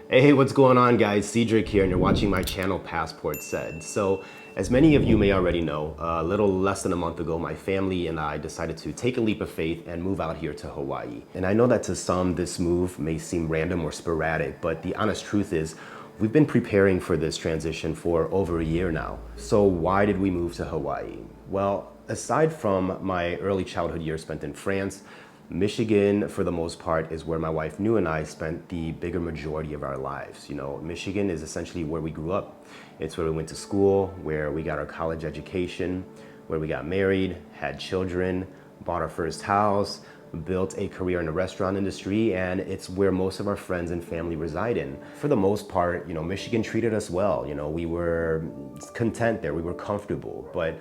Hey, what's going on guys? Cedric here and you're watching my channel Passport Said. So, as many of you may already know, a little less than a month ago, my family and I decided to take a leap of faith and move out here to Hawaii. And I know that to some this move may seem random or sporadic, but the honest truth is we've been preparing for this transition for over a year now. So why did we move to Hawaii? Well, aside from my early childhood years spent in France, Michigan, for the most part, is where my wife New and I spent the bigger majority of our lives. You know, Michigan is essentially where we grew up. It's where we went to school, where we got our college education, where we got married, had children, bought our first house, built a career in the restaurant industry, and it's where most of our friends and family reside in. For the most part, you know, Michigan treated us well. You know, we were content there, we were comfortable, but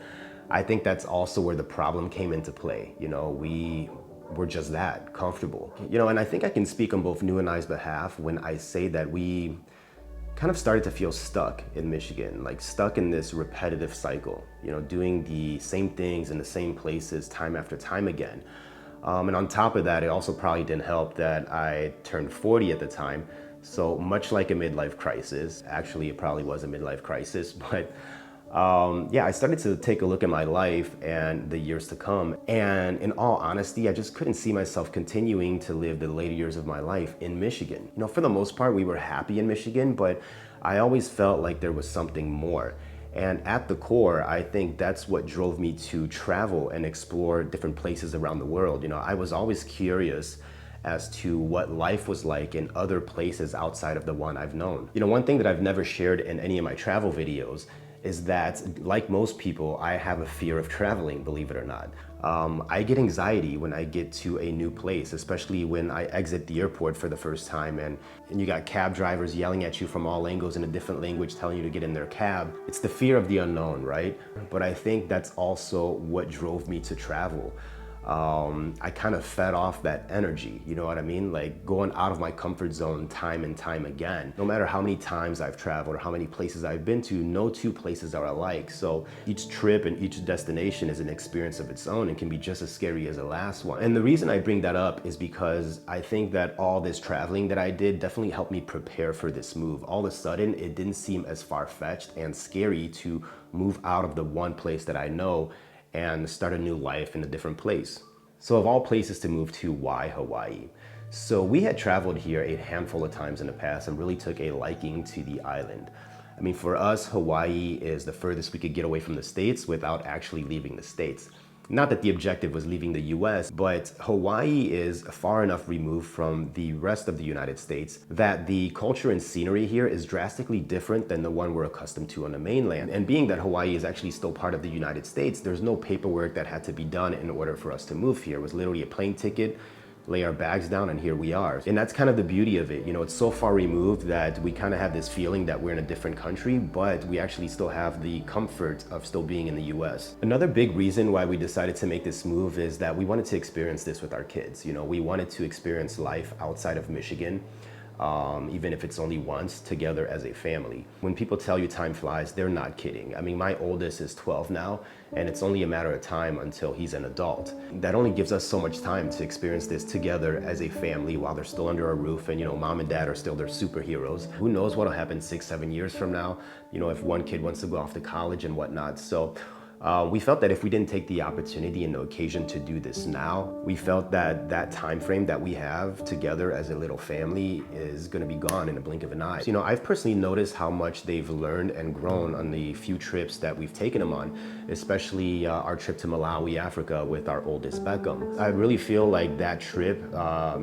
I think that's also where the problem came into play. You know, we're just that comfortable. You know, and I think I can speak on both New and I's behalf when I say that we kind of started to feel stuck in Michigan, like stuck in this repetitive cycle, you know, doing the same things in the same places time after time again. And on top of that, it also probably didn't help that I turned 40 at the time. So much like a midlife crisis, actually it probably was a midlife crisis, but yeah, I started to take a look at my life and the years to come. And in all honesty, I just couldn't see myself continuing to live the later years of my life in Michigan. You know, for the most part, we were happy in Michigan, but I always felt like there was something more. And at the core, I think that's what drove me to travel and explore different places around the world. You know, I was always curious as to what life was like in other places outside of the one I've known. You know, one thing that I've never shared in any of my travel videos is that, like most people, I have a fear of traveling, believe it or not. I get anxiety when I get to a new place, especially when I exit the airport for the first time and you got cab drivers yelling at you from all angles in a different language telling you to get in their cab. It's the fear of the unknown, right? But I think that's also what drove me to travel. I kind of fed off that energy, you know what I mean? Like going out of my comfort zone time and time again. No matter how many times I've traveled or how many places I've been to, no two places are alike. So each trip and each destination is an experience of its own and can be just as scary as the last one. And the reason I bring that up is because I think that all this traveling that I did definitely helped me prepare for this move. All of a sudden, it didn't seem as far-fetched and scary to move out of the one place that I know and start a new life in a different place. So of all places to move to, why Hawaii? So we had traveled here a handful of times in the past and really took a liking to the island. I mean, for us, Hawaii is the furthest we could get away from the States without actually leaving the States. Not that the objective was leaving the US, but Hawaii is far enough removed from the rest of the United States that the culture and scenery here is drastically different than the one we're accustomed to on the mainland. And being that Hawaii is actually still part of the United States, there's no paperwork that had to be done in order for us to move here. It was literally a plane ticket, lay our bags down, and here we are. And that's kind of the beauty of it. You know, it's so far removed that we kind of have this feeling that we're in a different country, but we actually still have the comfort of still being in the US. Another big reason why we decided to make this move is that we wanted to experience this with our kids. You know, we wanted to experience life outside of Michigan. Even if it's only once, together as a family. When people tell you time flies, they're not kidding. I mean, my oldest is 12 now, and it's only a matter of time until he's an adult. That only gives us so much time to experience this together as a family while they're still under our roof and, you know, mom and dad are still their superheroes. Who knows what'll happen 6-7 years from now, you know, if one kid wants to go off to college and whatnot. So we felt that if we didn't take the opportunity and the occasion to do this now, we felt that that time frame that we have together as a little family is going to be gone in a blink of an eye. So, you know, I've personally noticed how much they've learned and grown on the few trips that we've taken them on, especially our trip to Malawi, Africa with our oldest Beckham. I really feel like that trip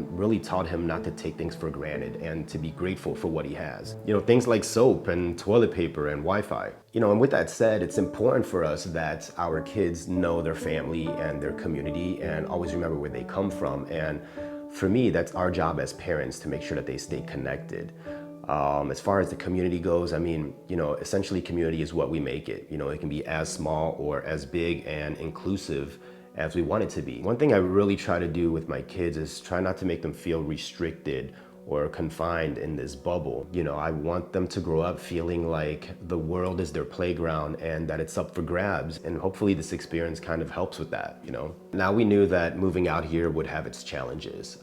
really taught him not to take things for granted and to be grateful for what he has. You know, things like soap and toilet paper and Wi-Fi. You know, and with that said, it's important for us that our kids know their family and their community and always remember where they come from. And for me, that's our job as parents to make sure that they stay connected. As far as the community goes, I mean, you know, essentially community is what we make it. You know, it can be as small or as big and inclusive as we want it to be. One thing I really try to do with my kids is try not to make them feel restricted or confined in this bubble. You know, I want them to grow up feeling like the world is their playground and that it's up for grabs. And hopefully this experience kind of helps with that, you know. Now we knew that moving out here would have its challenges,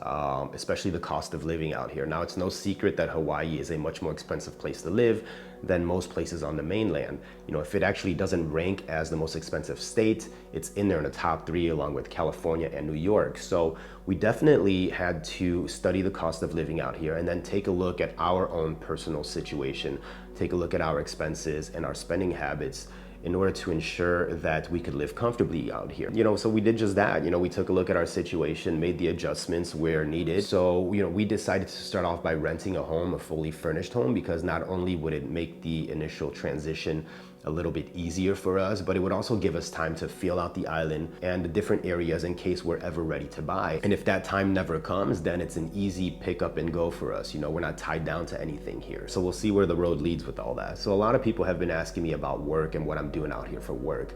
especially the cost of living out here. Now it's no secret that Hawaii is a much more expensive place to live than most places on the mainland. You know, if it actually doesn't rank as the most expensive state, it's in there in the top 3 along with California and New York. So we definitely had to study the cost of living out here and then take a look at our own personal situation, take a look at our expenses and our spending habits in order to ensure that we could live comfortably out here. You know, so we did just that. You know, we took a look at our situation, made the adjustments where needed. So, you know, we decided to start off by renting a home, a fully furnished home, because not only would it make the initial transition a little bit easier for us, but it would also give us time to feel out the island and the different areas in case we're ever ready to buy. And if that time never comes, then it's an easy pick up and go for us. You know, we're not tied down to anything here. So we'll see where the road leads with all that. So a lot of people have been asking me about work and what I'm doing out here for work.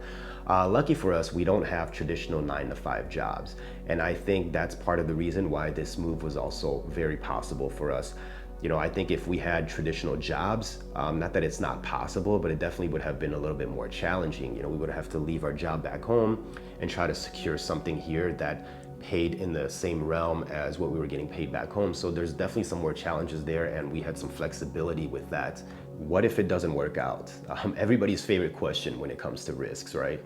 Lucky for us, we don't have traditional 9-to-5 jobs. And I think that's part of the reason why this move was also very possible for us. You know, I think if we had traditional jobs, not that it's not possible, but it definitely would have been a little bit more challenging. You know, we would have to leave our job back home and try to secure something here that paid in the same realm as what we were getting paid back home. So there's definitely some more challenges there, and we had some flexibility with that. What if it doesn't work out? Everybody's favorite question when it comes to risks, right?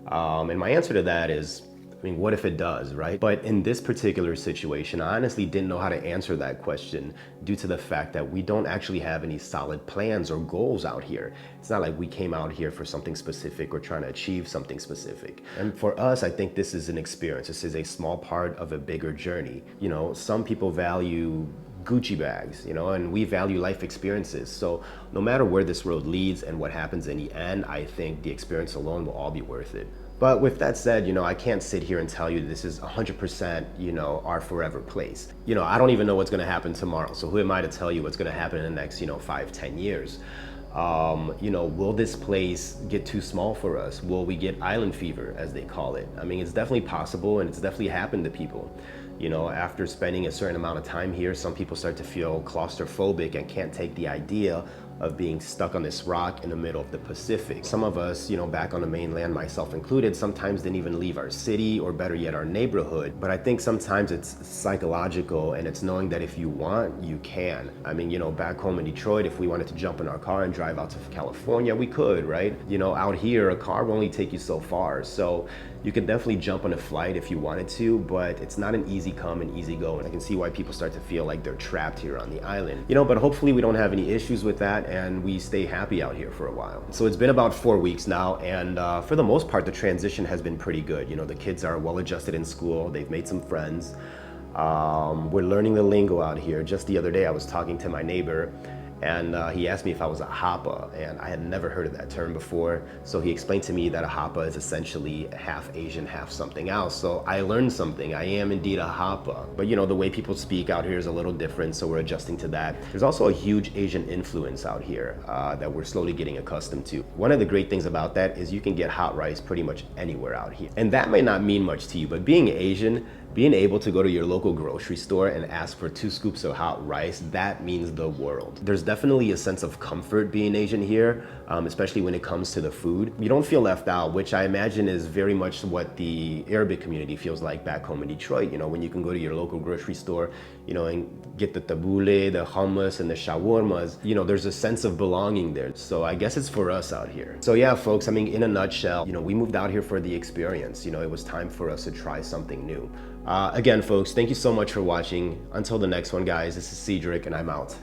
And my answer to that is, I mean, what if it does, right? But in this particular situation, I honestly didn't know how to answer that question due to the fact that we don't actually have any solid plans or goals out here. It's not like we came out here for something specific or trying to achieve something specific. And for us, I think this is an experience. This is a small part of a bigger journey. You know, some people value Gucci bags, you know, and we value life experiences. So no matter where this road leads and what happens in the end, I think the experience alone will all be worth it. But with that said, you know, I can't sit here and tell you this is 100%, you know, our forever place. You know, I don't even know what's gonna happen tomorrow. So who am I to tell you what's gonna happen in the next, you know, 5-10 years? You know, will this place get too small for us? Will we get island fever, as they call it? I mean, it's definitely possible, and it's definitely happened to people. You know, after spending a certain amount of time here, some people start to feel claustrophobic and can't take the idea of being stuck on this rock in the middle of the Pacific. Some of us, you know, back on the mainland, myself included, sometimes didn't even leave our city, or better yet, our neighborhood. But I think sometimes it's psychological, and it's knowing that if you want, you can. I mean, you know, back home in Detroit, if we wanted to jump in our car and drive out to California, we could, right? You know, out here, a car will only take you so far. So you can definitely jump on a flight if you wanted to, but it's not an easy come and easy go. And I can see why people start to feel like they're trapped here on the island. You know, but hopefully we don't have any issues with that, and we stay happy out here for a while. So it's been about 4 weeks now, and for the most part, the transition has been pretty good. You know, the kids are well adjusted in school. They've made some friends. We're learning the lingo out here. Just the other day, I was talking to my neighbor, and he asked me if I was a hapa, and I had never heard of that term before. So he explained to me that a hapa is essentially half Asian, half something else. So I learned something. I am indeed a hapa. But you know, the way people speak out here is a little different, so we're adjusting to that. There's also a huge Asian influence out here that we're slowly getting accustomed to. One of the great things about that is you can get hot rice pretty much anywhere out here. And that may not mean much to you, but being Asian, being able to go to your local grocery store and ask for 2 scoops of hot rice, that means the world. There's definitely a sense of comfort being Asian here, especially when it comes to the food. You don't feel left out, which I imagine is very much what the Arabic community feels like back home in Detroit. You know, when you can go to your local grocery store, you know, and get the tabbouleh, the hummus, and the shawarmas, you know, there's a sense of belonging there. So I guess it's for us out here. So yeah, folks, I mean, in a nutshell, you know, we moved out here for the experience. You know, it was time for us to try something new. Again, folks, thank you so much for watching. Until the next one, guys, this is Cedric, and I'm out.